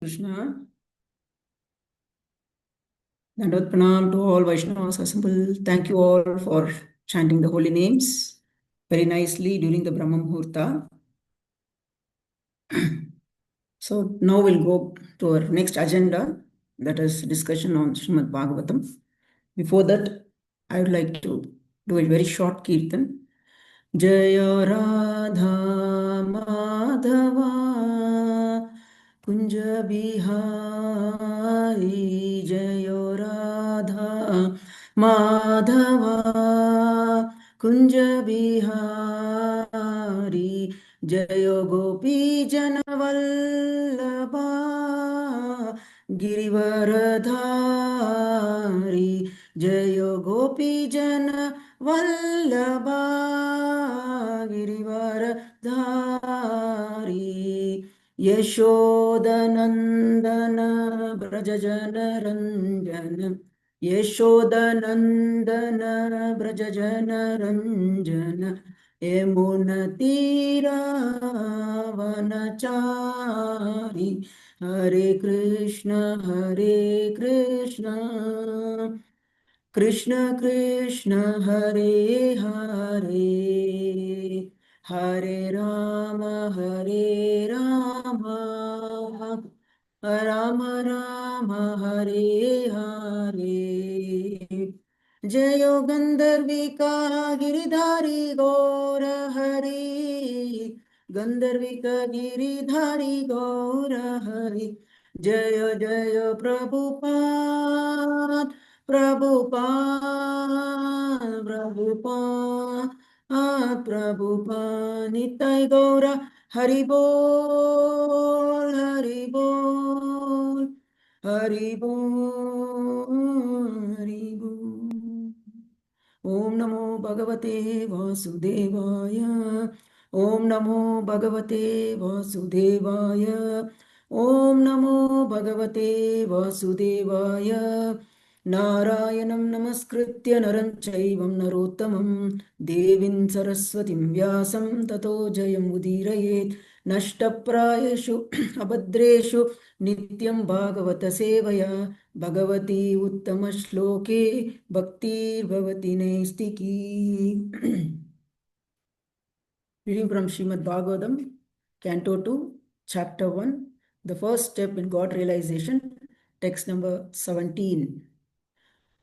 Krishna. Dandavad Pranam to all Vaishnavas assembled. Thank you all for chanting the holy names very nicely during the Brahma Muhurta. So now we'll go to our next agenda, that is discussion on Srimad Bhagavatam. Before that, I would like to do a very short kirtan. Jaya Radha Madhava Kunja Bihari Jaya Radha Madhava Kunja Bihari Jaya Gopi Janavallabha Girivaradhari Jaya Gopi Jana Vallabha Girivaradhari Yashodanandana Brajajana Ranjana Yashodanandana Brajajana Ranjana Yamunatira Vanachari Hare Krishna Hare Krishna Krishna Krishna Hare Hare Hare Rama Rama Rama Hare Hare Jayo Gandharvika Giridhari Gaura Hari Gandharvika Giridhari Gaura Hari Jaya Jaya Prabhupada Prabhupada Prabhupada Nitai Gaura Haribol Haribol Haribol Haribol Om Namo Bhagavate Vasudevaya Om Namo Bhagavate Vasudevaya Om Namo Bhagavate Vasudevaya Narayanam Namaskritya Naram Chaivam Narottamam Devim Saraswatim Vyasam Tato Jayam Udirayet Nashtaprayashu Abhadreshu Nityam Bhagavata Sevaya Bhagavati Uttama Shloke Bhaktir Bhavati Naistiki. Reading from Srimad Bhagavatam, Canto 2, Chapter 1, the first step in God realization, text number 17.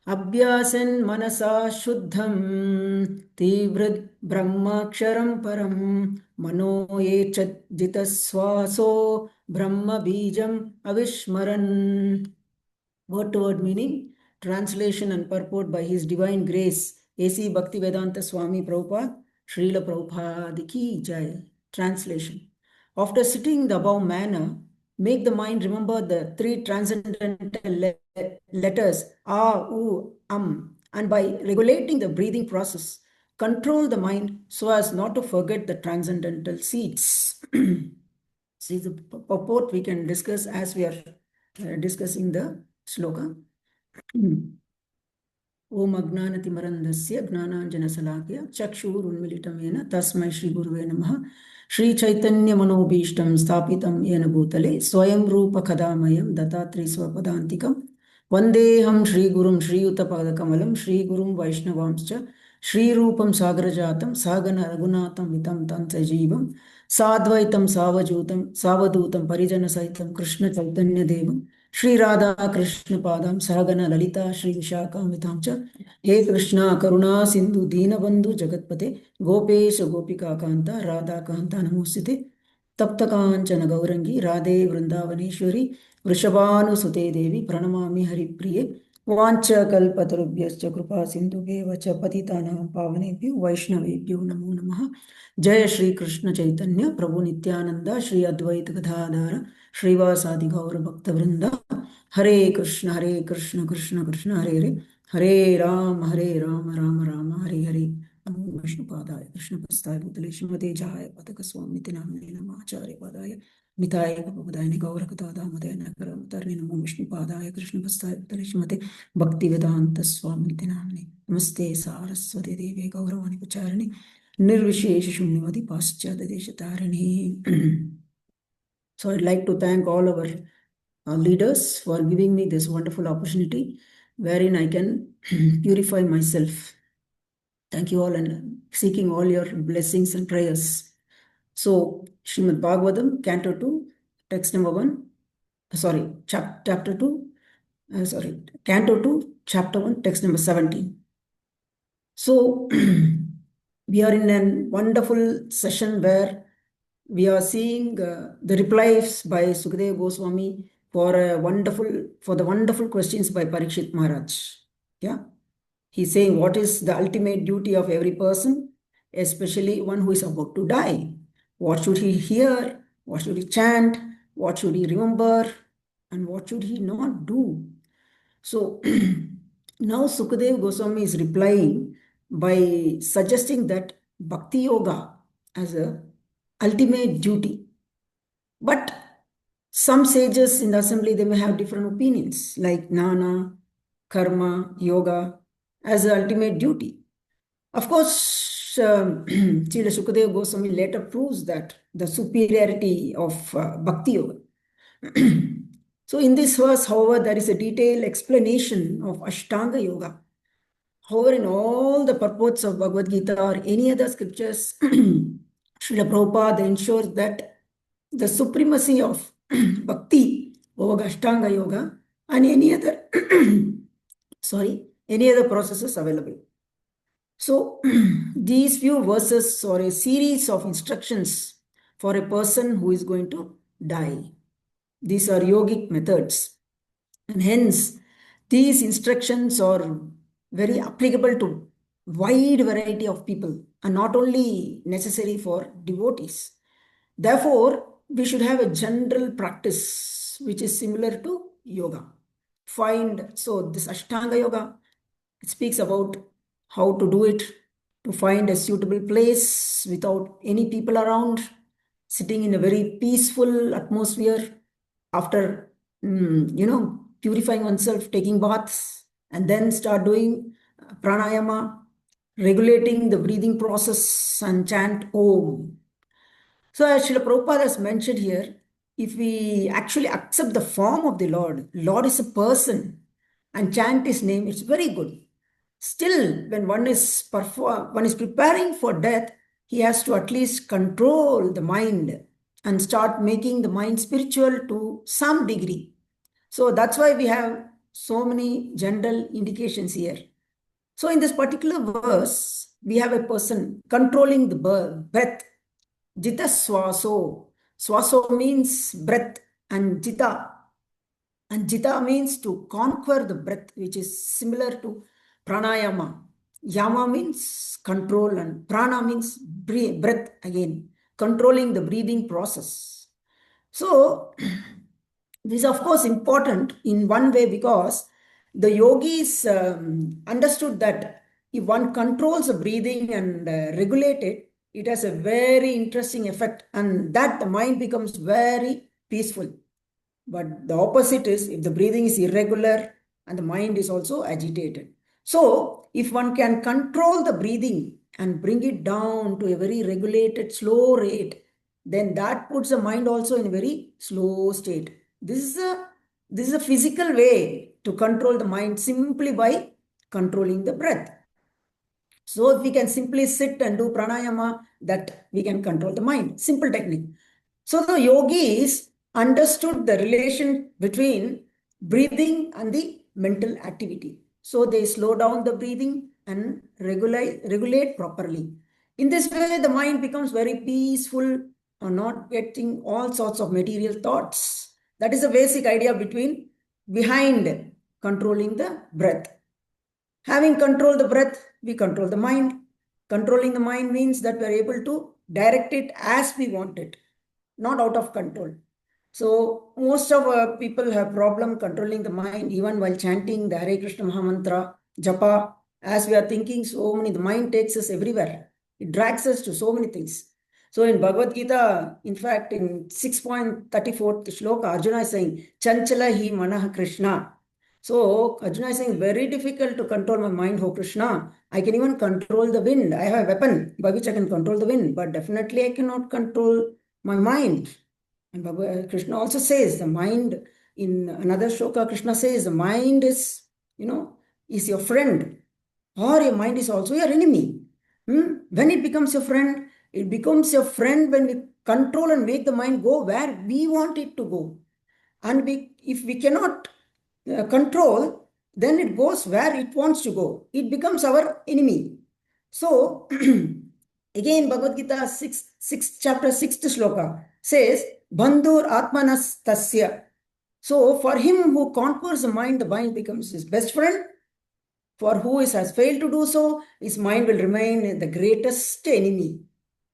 Abhyasan manasa shuddham tivrid brahmaksharam param mano yechat jitaswaso brahma bijam avishmaran. Word to word meaning, translation and purport by His Divine Grace, A.C. Bhaktivedanta Swami Prabhupada, Srila Prabhupada Ki Jai. Translation. After sitting the above manner, make the mind remember the three transcendental letters A, U, and by regulating the breathing process, control the mind so as not to forget the transcendental seeds. See the purport we can discuss as we are discussing the sloka. Om Agnanatimarandasya Gnananjanasalakya Chakshurunmilitam Yena Tasmai Shri Guruve Namaha Shri Chaitanya Manobhishtam Sthapitam Yena Bhutale Swayam Rupa Kadamayam Datatri Swapadantikam Vandeham Shri Gurum Shri Uttapadakamalam Shri Gurum Vaishnavamscha Shri Rupam Sagrajatam Sagana Ragunatam Vitam Tansajivam Sadvaitam Savadutam Parijana Saitam Krishna Chaitanya Devam Shri Radha Krishna Padam Sahagana Lalita Shri Vishaka Mitamcha He Krishna Karuna Sindhu Deenabandhu Jagatpate Gopesh Gopika Kanta Radha Kanta Namosite Tapta Kanchana Gaurangi Radhe Vrindavaneshwari Vrishabhanu Sute Devi Pranamami Haripriye Vancha Kalpatarubhyascha Krupa Sindhu Vacha Patitanam Pavanebhyo Vaishnavebhyo Namo Namaha Jaya Shri Krishna Chaitanya Prabhu Nityananda Shri Advaita Gadadhara Shrivasadi Gaura Bhakta Vrinda Hare Krishna Krishna Krishna Hare Hare Rama Rama Rama Hare Hare Namo Vishnupadaya Krishna Pastaya Bhutale Shrimate Jaya Pataka Swamiti Namane Namacharya Padaya Nitaya Kapadaya Gaura Katada Madaya Nakaramtarni Namo Vishnupadaya Krishna Pastaya Bhutale Shrimate Bhaktivedanta Swamiti Namane Namaste Saraswati Devi Gauravani Pacharani Nirvishesha Shunyavadi Paschadadesha Tarini. So I'd like to thank all our leaders for giving me this wonderful opportunity wherein I can purify myself. Thank you all and seeking all your blessings and prayers. So, Srimad Bhagavatam, Canto 2, text number 1, chapter 2, Canto 2, chapter 1, text number 17. So, we are in a wonderful session where we are seeing the replies by Sukadeva Goswami for the wonderful questions by Parikshit Maharaj. Yeah. He's saying what is the ultimate duty of every person, especially one who is about to die. What should he hear? What should he chant? What should he remember? And what should he not do? So now Sukadev Goswami is replying by suggesting that Bhakti Yoga as a ultimate duty. But some sages in the assembly, they may have different opinions, like Jnana, Karma, Yoga as the ultimate duty. Of course, Srila Sukadev Goswami later proves that the superiority of Bhakti Yoga. So in this verse, however, there is a detailed explanation of Ashtanga Yoga. However, in all the purports of Bhagavad Gita or any other scriptures, Srila Prabhupada ensures that the supremacy of Bhakti over Ashtanga Yoga and any other processes available. So these few verses are a series of instructions for a person who is going to die. These are yogic methods. And hence, these instructions are very applicable to wide variety of people and not only necessary for devotees. Therefore, we should have a general practice which is similar to yoga. So this Ashtanga Yoga, it speaks about how to do it, to find a suitable place without any people around, sitting in a very peaceful atmosphere after, purifying oneself, taking baths, and then start doing pranayama, regulating the breathing process and chant Om. So as Srila Prabhupada has mentioned here, if we actually accept the form of the Lord is a person, and chant his name, it's very good. Still, when one is preparing for death, he has to at least control the mind and start making the mind spiritual to some degree. So that's why we have so many general indications here. So in this particular verse, we have a person controlling the breath. Jita swaso. Swaso means breath, and jita. And jita means to conquer the breath, which is similar to pranayama. Yama means control, and prana means breath again, controlling the breathing process. So, this is of course important in one way because the yogis understood that if one controls the breathing and regulate it, it has a very interesting effect, and that the mind becomes very peaceful. But the opposite is if the breathing is irregular and the mind is also agitated. So if one can control the breathing and bring it down to a very regulated, slow rate, then that puts the mind also in a very slow state. This is a physical way to control the mind simply by controlling the breath. So if we can simply sit and do pranayama, that we can control the mind. Simple technique. So the yogis understood the relation between breathing and the mental activity. So they slow down the breathing and regulate properly. In this way, the mind becomes very peaceful or not getting all sorts of material thoughts. That is the basic idea behind controlling the breath. Having controlled the breath, we control the mind. Controlling the mind means that we are able to direct it as we want it, not out of control. So most of people have problem controlling the mind even while chanting the Hare Krishna Mahamantra, Japa. As we are thinking the mind takes us everywhere. It drags us to so many things. So in Bhagavad Gita, in fact, in 6.34th shloka, Arjuna is saying, Chanchala hi manah Krishna. So Arjuna is saying, very difficult to control my mind, oh Krishna. I can even control the wind. I have a weapon by which I can control the wind, but definitely I cannot control my mind. And Krishna also says the mind In another shloka, Krishna says the mind is, is your friend, or your mind is also your enemy. When it becomes your friend, it becomes your friend when we control and make the mind go where we want it to go. And if we cannot control, then it goes where it wants to go. It becomes our enemy. So, again, Bhagavad Gita 6 chapter 6th shloka says, Bandhur Atmanas Tasya. So, for him who conquers the mind becomes his best friend. For who has failed to do so, his mind will remain the greatest enemy.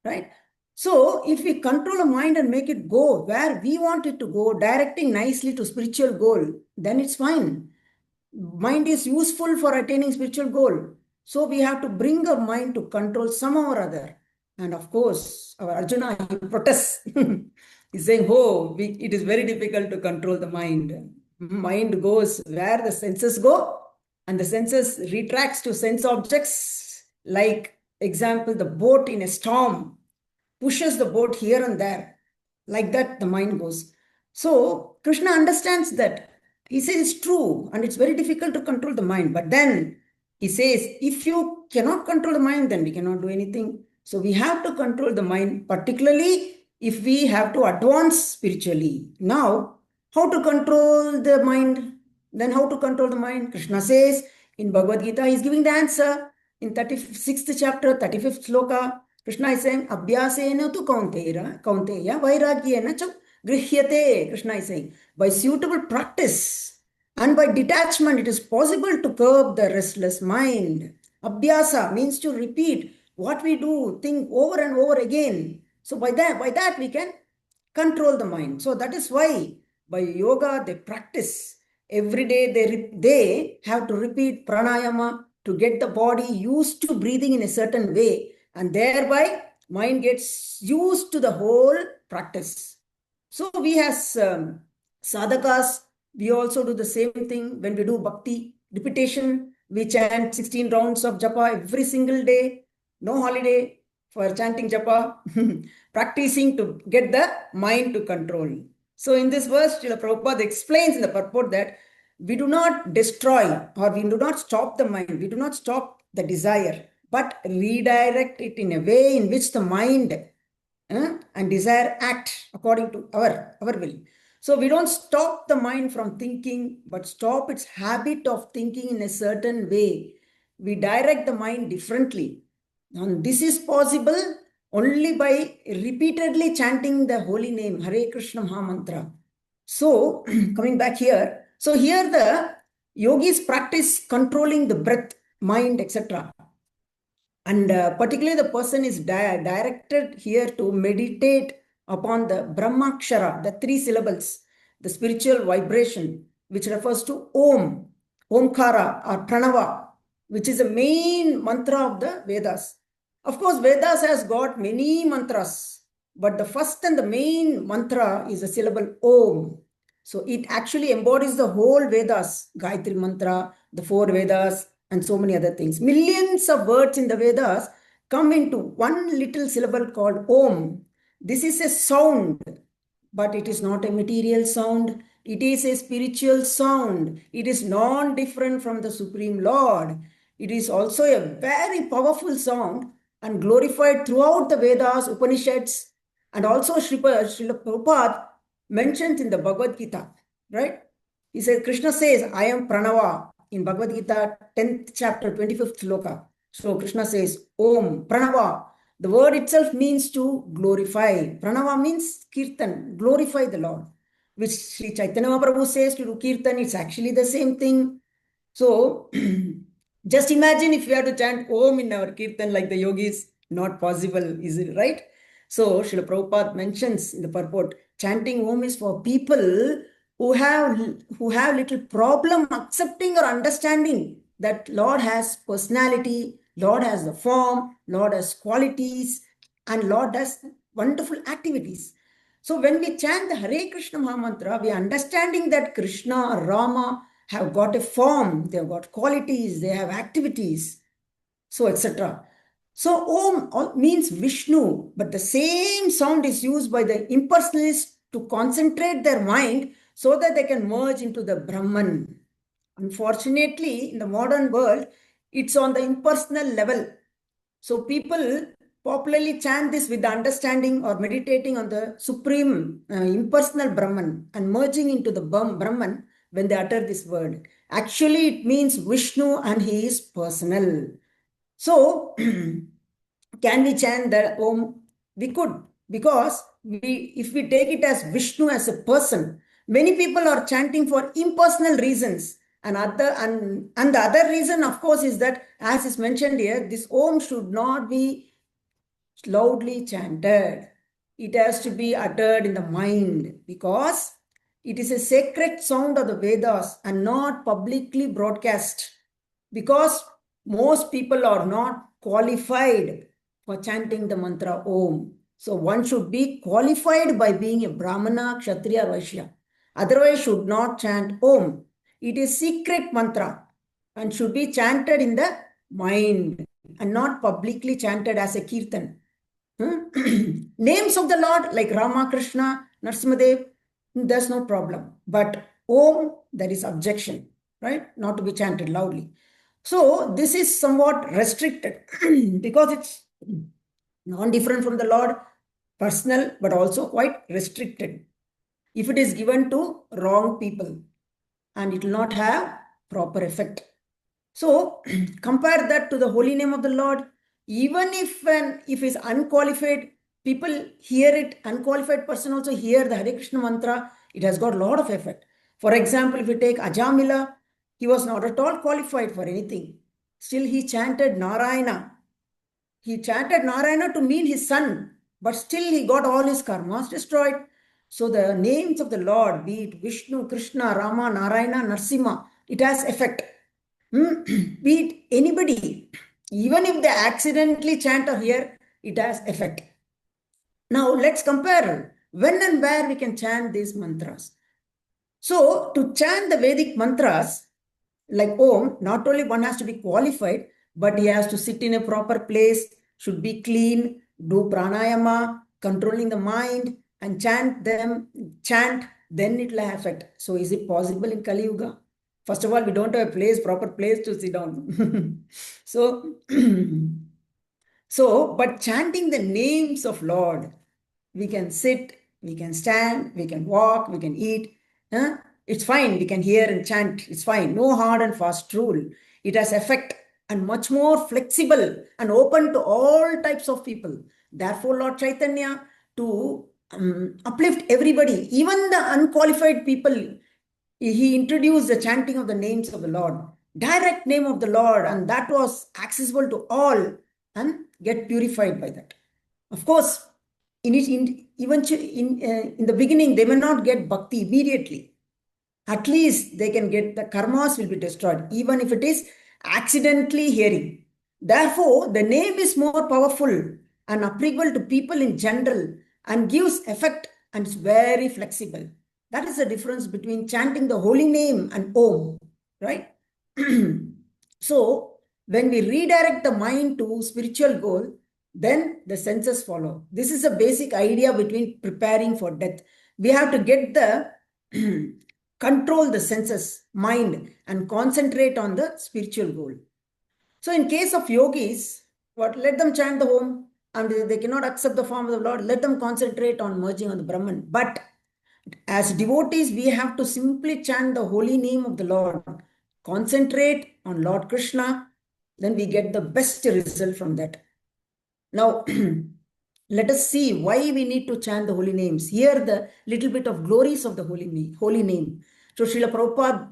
Right? So, if we control the mind and make it go where we want it to go, directing nicely to spiritual goal, then it's fine. Mind is useful for attaining spiritual goal. So, we have to bring our mind to control somehow or other. And of course, our Arjuna, he protests. He's saying, it is very difficult to control the mind. Mind goes where the senses go, and the senses retracts to sense objects. Like, example, the boat in a storm pushes the boat here and there. Like that, the mind goes. So, Krishna understands that. He says it's true, and it's very difficult to control the mind. But then he says, if you cannot control the mind, then we cannot do anything. So we have to control the mind, particularly if we have to advance spiritually. Now, how to control the mind? Then how to control the mind? Krishna says in Bhagavad Gita, he's giving the answer. In 36th chapter, 35th sloka, Krishna is saying, Abhyasena tu kaunteya, vairagyena cha grihyate. Krishna is saying, by suitable practice and by detachment, it is possible to curb the restless mind. Abhyasa means to repeat what we do, think over and over again. So by that we can control the mind. So that is why by yoga they practice. Every day they have to repeat pranayama to get the body used to breathing in a certain way. And thereby mind gets used to the whole practice. So we as sadhakas, we also do the same thing when we do bhakti, repetition. We chant 16 rounds of japa every single day, no holiday for chanting japa, practicing to get the mind to control. So in this verse, Srila Prabhupada explains in the purport that we do not destroy or we do not stop the mind, we do not stop the desire, but redirect it in a way in which the mind and desire act according to our will. So we don't stop the mind from thinking, but stop its habit of thinking in a certain way. We direct the mind differently. And this is possible only by repeatedly chanting the holy name, Hare Krishna Maha Mantra. So, coming back here, so here the yogis practice controlling the breath, mind, etc. And particularly the person is directed here to meditate upon the Brahmakshara, the 3 syllables, the spiritual vibration, which refers to Om, Omkara or Pranava, which is the main mantra of the Vedas. Of course, Vedas has got many mantras, but the first and the main mantra is the syllable Om. So it actually embodies the whole Vedas, Gayatri mantra, the 4 Vedas, and so many other things. Millions of words in the Vedas come into one little syllable called Om. This is a sound, but it is not a material sound. It is a spiritual sound. It is non-different from the Supreme Lord. It is also a very powerful sound and glorified throughout the Vedas, Upanishads, and also Srila Prabhupada mentions in the Bhagavad Gita, right? He says, Krishna says, I am Pranava in Bhagavad Gita, 10th chapter, 25th sloka. So Krishna says, Om, Pranava. The word itself means to glorify. Pranava means kirtan, glorify the Lord. Which Sri Chaitanya Mahaprabhu says to do kirtan, it's actually the same thing. So, just imagine if we have to chant Om in our kirtan like the yogis, not possible, is it right? So, Srila Prabhupada mentions in the purport, chanting Om is for people who have little problem accepting or understanding that Lord has personality, Lord has the form, Lord has qualities, and Lord does wonderful activities. So when we chant the Hare Krishna Maha Mantra, we are understanding that Krishna or Rama have got a form, they have got qualities, they have activities, so etc. So Om means Vishnu, but the same sound is used by the impersonalists to concentrate their mind so that they can merge into the Brahman. Unfortunately, in the modern world, it's on the impersonal level. So people popularly chant this with the understanding or meditating on the supreme impersonal Brahman and merging into the Brahman when they utter this word. Actually, it means Vishnu and he is personal. So, can we chant the Om? We could, because if we take it as Vishnu as a person, many people are chanting for impersonal reasons. And the other reason, of course, is that, as is mentioned here, this Om should not be loudly chanted. It has to be uttered in the mind, because it is a sacred sound of the Vedas and not publicly broadcast, because most people are not qualified for chanting the mantra Om. So one should be qualified by being a Brahmana, Kshatriya, Vaishya. Otherwise should not chant Om. It is secret mantra and should be chanted in the mind and not publicly chanted as a kirtan. Names of the Lord like Rama, Krishna, Narsimadev, there's no problem. But Om, there is objection, right? Not to be chanted loudly. So this is somewhat restricted because it's non-different from the Lord, personal, but also quite restricted. If it is given to wrong people, and it will not have proper effect. So compare that to the holy name of the Lord. Even if it's unqualified, people hear it, unqualified person also hear the Hare Krishna mantra, it has got a lot of effect. For example, if you take Ajamila, he was not at all qualified for anything. Still he chanted Narayana. He chanted Narayana to mean his son, but still he got all his karmas destroyed. So the names of the Lord, be it Vishnu, Krishna, Rama, Narayana, Narsimha, it has effect. Be it anybody, even if they accidentally chant or hear, it has effect. Now let's compare when and where we can chant these mantras. So to chant the Vedic mantras like Om, not only one has to be qualified, but he has to sit in a proper place, should be clean, do pranayama, controlling the mind, and chant, then it will have effect. So is it possible in Kali Yuga? First of all, we don't have a place, proper place to sit down. So, but chanting the names of Lord, we can sit, we can stand, we can walk, we can eat. It's fine. We can hear and chant. It's fine. No hard and fast rule. It has effect and much more flexible and open to all types of people. Therefore, Lord Chaitanya, to uplift everybody, even the unqualified people, he introduced the chanting of the names of the Lord, direct name of the Lord, and that was accessible to all and get purified by that. Of course, in the beginning, they may not get bhakti immediately. At least they can get, the karmas will be destroyed, even if it is accidentally hearing. Therefore, the name is more powerful and applicable to people in general and gives effect and is very flexible. That is the difference between chanting the holy name and Om, right? So, when we redirect the mind to spiritual goal, then the senses follow. This is a basic idea between preparing for death. We have to get the control the senses, mind, and concentrate on the spiritual goal. So in case of yogis, let them chant the Om, and they cannot accept the form of the Lord, let them concentrate on merging on the Brahman. But as devotees, we have to simply chant the holy name of the Lord, concentrate on Lord Krishna, then we get the best result from that. Now, let us see why we need to chant the holy names. Here, the little bit of glories of the holy name. So, Srila Prabhupada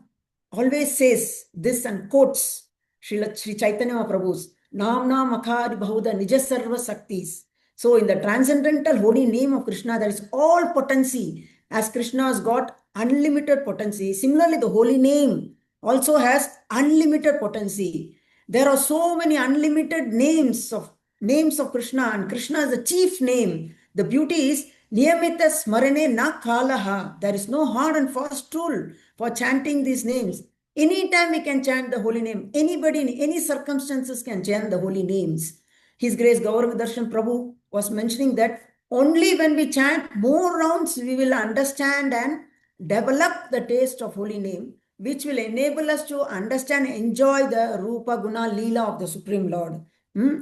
always says this and quotes Sri Chaitanya Mahaprabhu's Namna Makhari Bahuda Nija Sarva Saktis. So, in the transcendental holy name of Krishna, there is all potency, as Krishna has got unlimited potency. Similarly, the holy name also has unlimited potency. There are so many unlimited names of Krishna, and Krishna is the chief name. The beauty is Niyamita Smarane Na Kalaha. There is no hard and fast rule for chanting these names. Anytime we can chant the holy name. Anybody in any circumstances can chant the holy names. His Grace Gaurav Darshan Prabhu was mentioning that only when we chant more rounds, we will understand and develop the taste of holy name, which will enable us to understand, enjoy the Rupa Guna Leela of the Supreme Lord.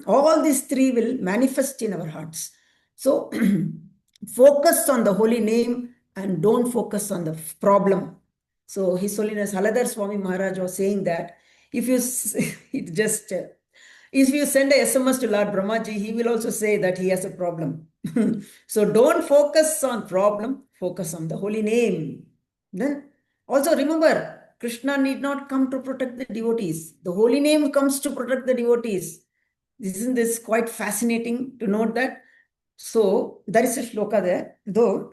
All these three will manifest in our hearts. So focus on the holy name and don't focus on the problem. So His Holiness Haladhar Swami Maharaj was saying that if you it just if you send a SMS to Lord Brahmaji, he will also say that he has a problem. So don't focus on problem, focus on the holy name. Then also remember, Krishna need not come to protect the devotees. The holy name comes to protect the devotees. Isn't this quite fascinating to note that? So there is a shloka there, though.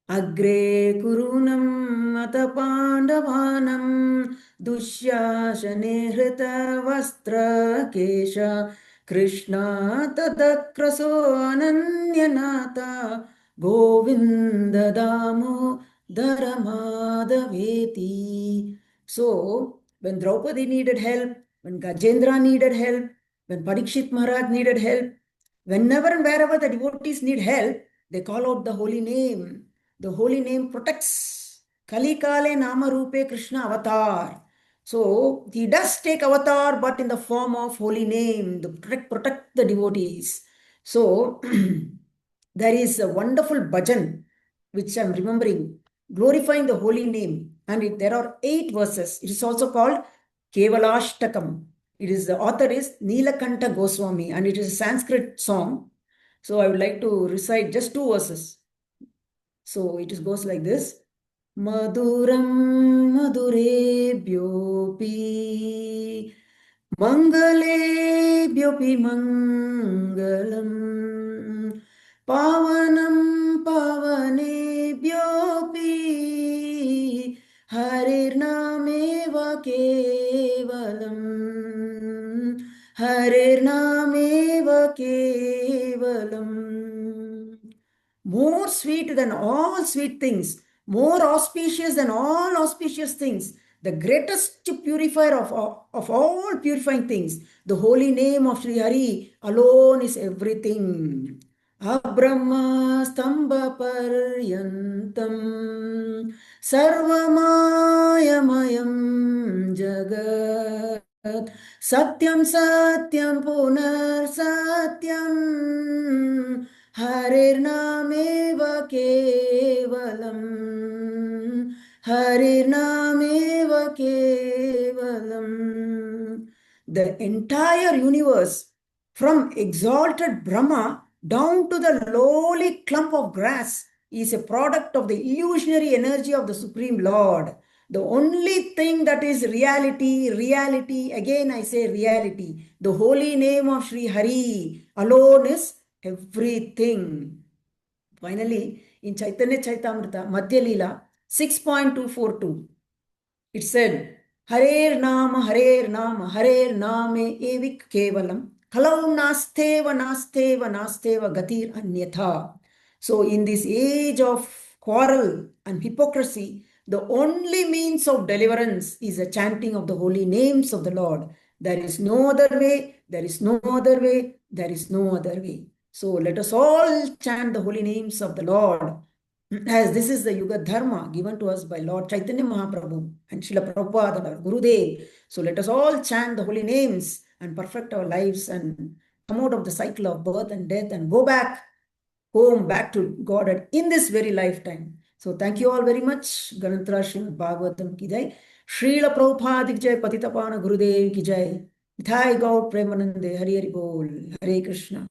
Agre kurunam ata pandavanam dusyasane hrita vastra kesha Krishna tadakraso ananyanata Govinda damo dharamadaveti. So, when Draupadi needed help, when Gajendra needed help, when Parikshit Maharaj needed help, whenever and wherever the devotees need help, they call out the holy name. The holy name protects. Kali Kale Nama Rupe Krishna Avatar. So he does take avatar, but in the form of holy name, to protect the devotees. So there is a wonderful bhajan which I'm remembering, glorifying the holy name. And there are 8 verses. It is also called Kevalashtakam. The author is Nilakanta Goswami, and it is a Sanskrit song. So I would like to recite just 2 verses. So it goes like this. Maduram madurebhyopi mangalebhyopi mangalam pavanam pavanebhyopi harirnameva kevalam harirnameva kevalam. More sweet than all sweet things, more auspicious than all auspicious things, the greatest purifier of all purifying things, the holy name of Sri Hari alone is everything. Abrahma stamba paryantam sarvamayam jagat satyam satyam punar satyam Harirnameva kevalam Harirnameva kevalam. The entire universe, from exalted Brahma down to the lowly clump of grass, is a product of the illusionary energy of the Supreme Lord. The only thing that is reality, again I say reality, the holy name of Sri Hari alone is everything. Finally, in Chaitanya Chaitamrita, Madhya Leela 6.242, it said, Harer Nama, Harer Nama, Harer Name Evik Kevalam, Kalau Nasteva, Nasteva, Nasteva Gatir Anyatha. So, in this age of quarrel and hypocrisy, the only means of deliverance is the chanting of the holy names of the Lord. There is no other way, there is no other way, there is no other way. So, let us all chant the holy names of the Lord, as this is the Yuga Dharma given to us by Lord Chaitanya Mahaprabhu and Srila Prabhupada and our Gurudev. So let us all chant the holy names and perfect our lives and come out of the cycle of birth and death and go back home, back to God in this very lifetime. So thank you all very much. Ganatra Srimad Bhagavatam ki jai. Srila Prabhupada ki jai. Patitapana Gurudev ki jai. Thai God Premanande. Hari Hari Bol. Hare Krishna.